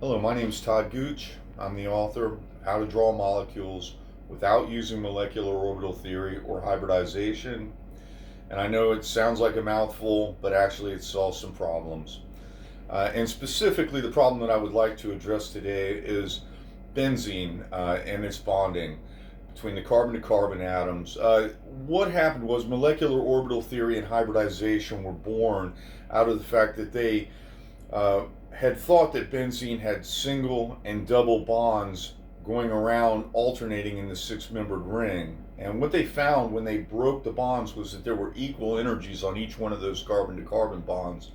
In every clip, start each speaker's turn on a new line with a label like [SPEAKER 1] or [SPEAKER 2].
[SPEAKER 1] Hello, my name is Todd Gooch. I'm the author of How to Draw Molecules Without Using Molecular Orbital Theory or Hybridization. And I know it sounds like a mouthful, but actually it solves some problems. And specifically, the problem that I would like to address today is benzene and its bonding between the carbon-to-carbon atoms. What happened was molecular orbital theory and hybridization were born out of the fact that they had thought that benzene had single and double bonds going around alternating in the six-membered ring. And what they found when they broke the bonds was that there were equal energies on each one of those carbon-to-carbon bonds,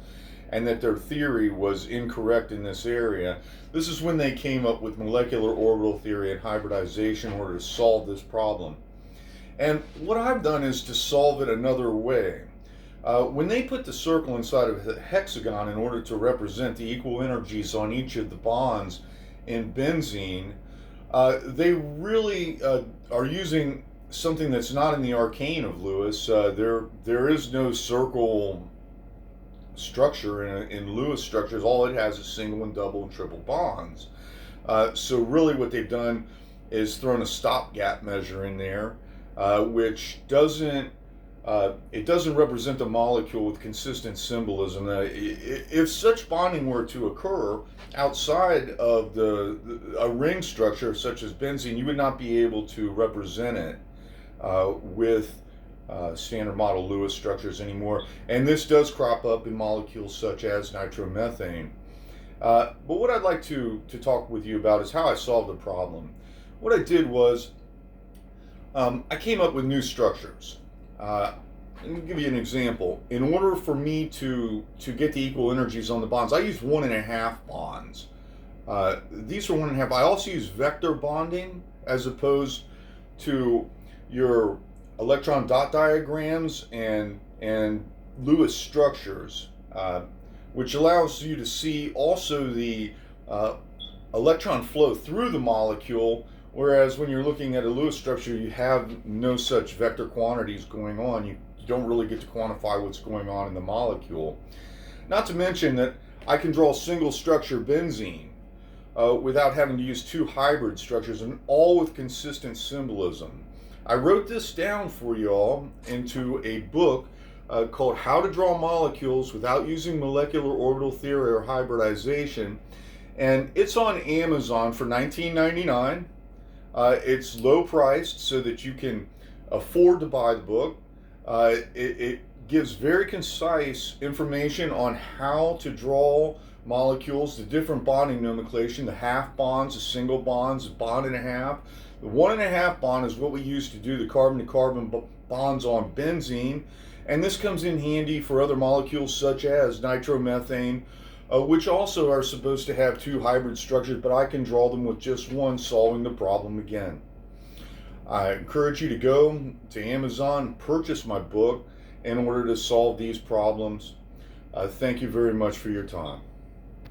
[SPEAKER 1] and that their theory was incorrect in this area. This is when they came up with molecular orbital theory and hybridization in order to solve this problem. And what I've done is to solve it another way. When they put the circle inside of a hexagon in order to represent the equal energies on each of the bonds in benzene, they really are using something that's not in the arcane of Lewis. There is no circle structure in Lewis structures. All it has is single and double and triple bonds. So really what they've done is thrown a stopgap measure in there, which doesn't it doesn't represent a molecule with consistent symbolism. If such bonding were to occur outside of a ring structure such as benzene, you would not be able to represent it with standard model Lewis structures anymore. And this does crop up in molecules such as nitromethane. But what I'd like to talk with you about is how I solved the problem. What I did was I came up with new structures. Let me give you an example. In order for me to get the equal energies on the bonds, I used 1.5 bonds. These are 1.5. I also use vector bonding as opposed to your electron dot diagrams and Lewis structures, which allows you to see also the electron flow through the molecule. Whereas when you're looking at a Lewis structure, you have no such vector quantities going on. You don't really get to quantify what's going on in the molecule. Not to mention that I can draw single structure benzene without having to use two hybrid structures, and all with consistent symbolism. I wrote this down for y'all into a book called How to Draw Molecules Without Using Molecular Orbital Theory or Hybridization, and it's on Amazon for $19.99. It's low priced so that you can afford to buy the book. It gives very concise information on how to draw molecules, the different bonding nomenclature, the half bonds, the single bonds, the bond and a half. The 1.5 bond is what we use to do the carbon-to-carbon bonds on benzene, and this comes in handy for other molecules such as nitromethane, which also are supposed to have two hybrid structures, but I can draw them with just one, solving the problem again. I encourage you to go to Amazon and purchase my book in order to solve these problems. Thank you very much for your time.